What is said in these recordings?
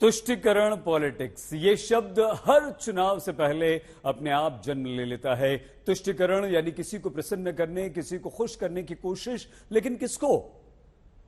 तुष्टिकरण पॉलिटिक्स, ये शब्द हर चुनाव से पहले अपने आप जन्म ले लेता है। तुष्टिकरण यानी किसी को प्रसन्न करने, किसी को खुश करने की कोशिश, लेकिन किसको?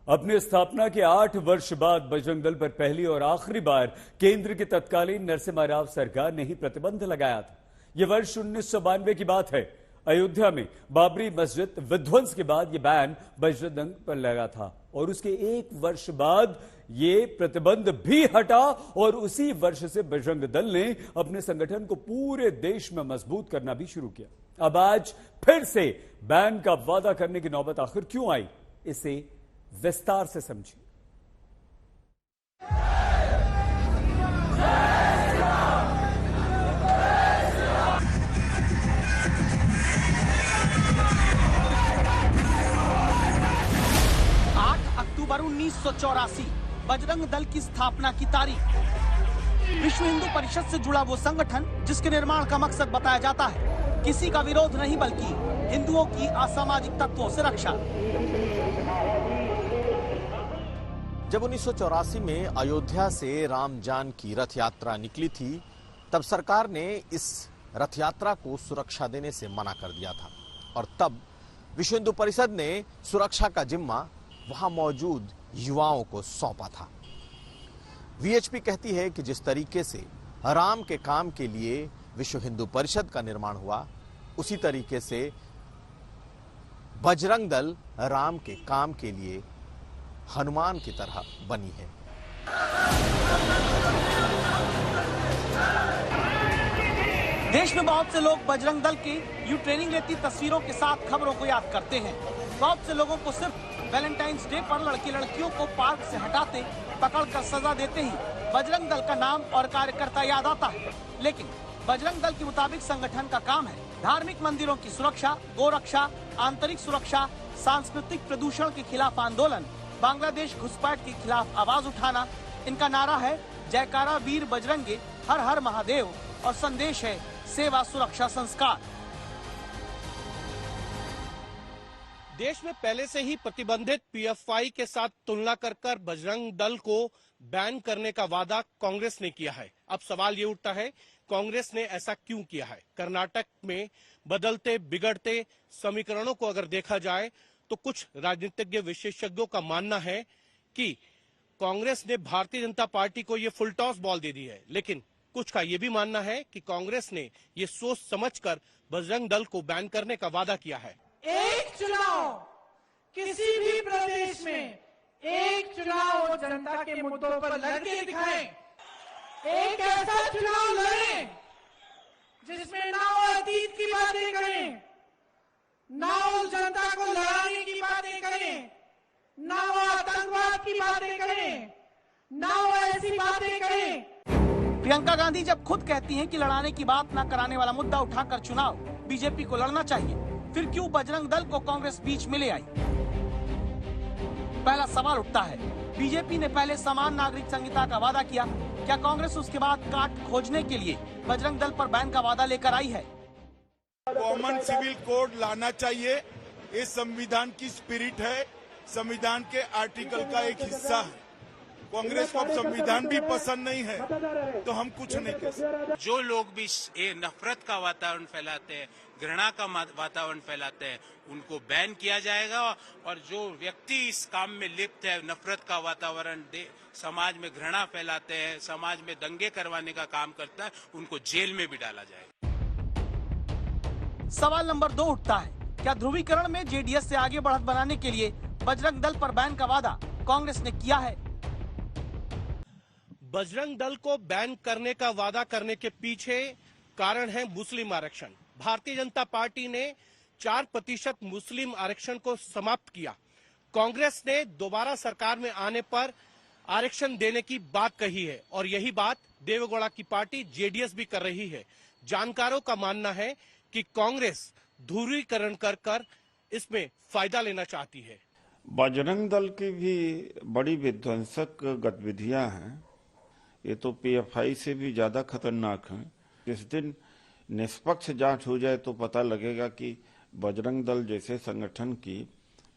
अपनी स्थापना के 8 वर्ष बाद बजरंग दल पर पहली और आखिरी बार केंद्र की तत्कालीन नरसिम्हा राव सरकार ने ही प्रतिबंध लगाया था। यह वर्ष 1992 की बात है। अयोध्या में बाबरी मस्जिद विध्वंस के बाद यह बैन बजरंग दल पर लगा था और उसके 1 वर्ष बाद ये प्रतिबंध भी हटा और उसी वर्ष से बजरंग दल ने अपने संगठन को पूरे देश में मजबूत करना भी शुरू किया। अब आज फिर से बैन का वादा करने की नौबत आखिर क्यों आई, इसे विस्तार से समझिए। अक्टूबर 1984 बजरंग दल की स्थापना की तारीख। विश्व हिंदू परिषद से जुड़ा वो संगठन जिसके निर्माण का मकसद बताया जाता है किसी का विरोध नहीं बल्कि हिंदुओं की असामाजिक तत्वों से रक्षा। जब 1984 में अयोध्या से रामजान की रथ यात्रा निकली थी, तब सरकार ने इस रथ यात्रा को सुरक्षा देने से मना कर दिया था और तब विश्व हिंदू परिषद ने सुरक्षा का जिम्मा वहां मौजूद युवाओं को सौंपा था। वीएचपी कहती है कि जिस तरीके से राम के काम के लिए विश्व हिंदू परिषद का निर्माण हुआ, उसी तरीके से बजरंग दल राम के काम के लिए हनुमान की तरह बनी है। देश में बहुत से लोग बजरंग दल की यू ट्रेनिंग लेती तस्वीरों के साथ खबरों को याद करते हैं। बहुत से लोगों को सिर्फ वैलेंटाइंस डे पर लड़के लड़कियों को पार्क से हटाते, पकड़कर सजा देते ही बजरंग दल का नाम और कार्यकर्ता याद आता है। लेकिन बजरंग दल के मुताबिक संगठन का काम है धार्मिक मंदिरों की सुरक्षा, गोरक्षा, आंतरिक सुरक्षा, सांस्कृतिक प्रदूषण के खिलाफ आंदोलन, बांग्लादेश घुसपैठ के खिलाफ आवाज उठाना। इनका नारा है जयकारा वीर बजरंगे, हर हर महादेव, और संदेश है सेवा सुरक्षा संस्कार। देश में पहले से ही प्रतिबंधित पीएफआई के साथ तुलना कर बजरंग दल को बैन करने का वादा कांग्रेस ने किया है। अब सवाल ये उठता है, कांग्रेस ने ऐसा क्यों किया है? कर्नाटक में बदलते बिगड़ते समीकरणों को अगर देखा जाए तो कुछ राजनीतिज्ञ विशेषज्ञों का मानना है कि कांग्रेस ने भारतीय जनता पार्टी को ये फुल टॉस बॉल दे दी है, लेकिन कुछ का ये भी मानना है कि कांग्रेस ने ये सोच समझकर बजरंग दल को बैन करने का वादा किया है। एक चुनाव किसी भी प्रदेश में, एक चुनाव जनता के मुद्दों पर लड़के दिखाएं। एक ऐसा चुनाव लड़ें जिसमें ना वो अतीत की बातें करें, ना वो जनता को लड़ाने की बातें करें, ना वो आतंकवाद की बातें करें, ना वो ऐसी बातें करें। प्रियंका गांधी जब खुद कहती हैं कि लड़ाने की बात ना कराने वाला मुद्दा उठाकर चुनाव बीजेपी को लड़ना चाहिए, फिर क्यों बजरंग दल को कांग्रेस बीच में ले आई? पहला सवाल उठता है, बीजेपी ने पहले समान नागरिक संहिता का वादा किया, क्या कांग्रेस उसके बाद काट खोजने के लिए बजरंग दल पर बैन का वादा लेकर आई है? कॉमन सिविल कोड लाना चाहिए, ये संविधान की स्पिरिट है, संविधान के आर्टिकल का एक हिस्सा है। कांग्रेस को संविधान भी पसंद नहीं है तो हम कुछ नहीं कर सकते। जो लोग भी ये नफरत का वातावरण फैलाते हैं, घृणा का वातावरण फैलाते हैं, उनको बैन किया जाएगा और जो व्यक्ति इस काम में लिप्त है, नफरत का वातावरण समाज में घृणा फैलाते हैं, समाज में दंगे करवाने का काम करता है, उनको जेल में भी डाला जाएगा। सवाल नंबर 2 उठता है, क्या ध्रुवीकरण में जेडीएस से आगे बढ़त बनाने के लिए बजरंग दल पर बैन का वादा कांग्रेस ने किया है? बजरंग दल को बैन करने का वादा करने के पीछे कारण है मुस्लिम आरक्षण। भारतीय जनता पार्टी ने 4% मुस्लिम आरक्षण को समाप्त किया। कांग्रेस ने दोबारा सरकार में आने पर आरक्षण देने की बात कही है और यही बात देवेगौड़ा की पार्टी जेडीएस भी कर रही है। जानकारों का मानना है कि कांग्रेस ध्रुवीकरण कर इसमें फायदा लेना चाहती है। बजरंग दल की भी बड़ी विध्वंसक गतिविधियां हैं। ये तो पीएफआई से भी ज्यादा खतरनाक है। जिस दिन निष्पक्ष जांच हो जाए तो पता लगेगा कि बजरंग दल जैसे संगठन की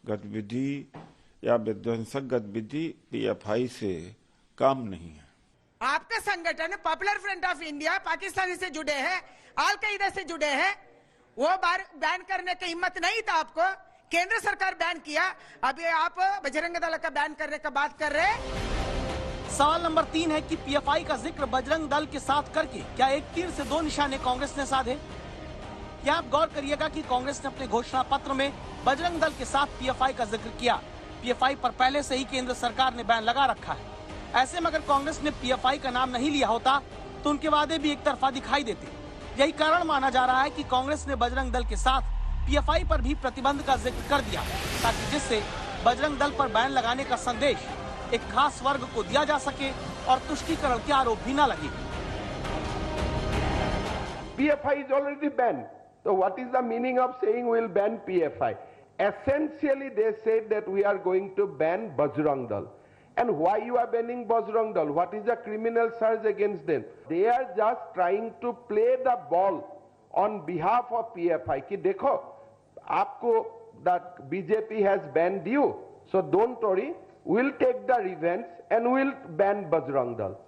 गतिविधि या विध्वंसक गतिविधि पीएफआई से काम नहीं है। संगठन popular front of India Pakistani से जुड़े हैं, अल कायदा से जुड़े हैं, वो बार बैन करने की हिम्मत नहीं था आपको। केंद्र सरकार बैन किया, अभी आप बजरंग दल का बैन करने का बात कर रहे हैं। सवाल नंबर 3 है कि पीएफआई का जिक्र बजरंग दल के साथ करके क्या एक तीर से दो निशाने कांग्रेस ने साधे? क्या आप गौर करिएगा कि कांग्रेस ने अपने घोषणा पत्र में बजरंग दल के साथ पीएफआई का जिक्र किया। पीएफआई पर पहले से ही केंद्र सरकार ने बैन लगा रखा है। ऐसे में अगर कांग्रेस ने पीएफआई का नाम नहीं लिया होता तो उनके वादे भी एक तरफा दिखाई देते। यही कारण माना जा रहा है कि कांग्रेस ने बजरंग दल के साथ पीएफआई पर भी प्रतिबंध का जिक्र कर दिया, ताकि जिससे बजरंग दल पर बैन लगाने का संदेश एक खास वर्ग को दिया जा सके और तुष्टीकरण के आरोप भी न लगे। PFI is already banned. So what is the meaning of saying we will ban PFI? Essentially, they said that we are going to ban Bajrang Dal. And why you are banning Bajrang Dal? What is the criminal charge against them? They are just trying to play the ball on behalf of PFI. कि देखो, आपको that BJP has banned you, so don't worry. We'll take the revenge and we'll ban Bajrang Dal.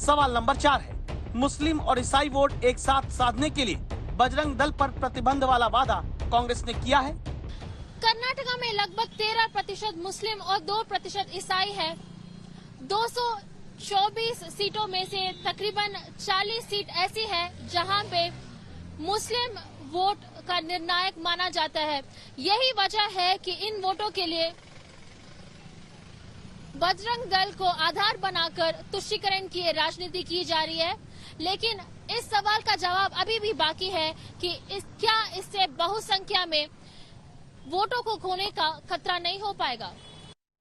सवाल number 4 है, मुस्लिम और ईसाई vote एक साथ साधने के लिए बजरंग दल पर प्रतिबंध वाला वादा कांग्रेस ने किया है। कर्नाटका में लगभग 13% मुस्लिम और 2% ईसाई है। 224 सीटों में से तकरीबन 40 सीट ऐसी है जहां पे मुस्लिम वोट का निर्णायक माना जाता है। यही वजह है कि इन वोटों के लिए बजरंग दल को आधार बनाकर तुष्टीकरण की राजनीति की जा रही है। लेकिन इस सवाल का जवाब अभी भी बाकी है कि क्या इससे बहुसंख्या में वोटों को खोने का खतरा नहीं हो पाएगा।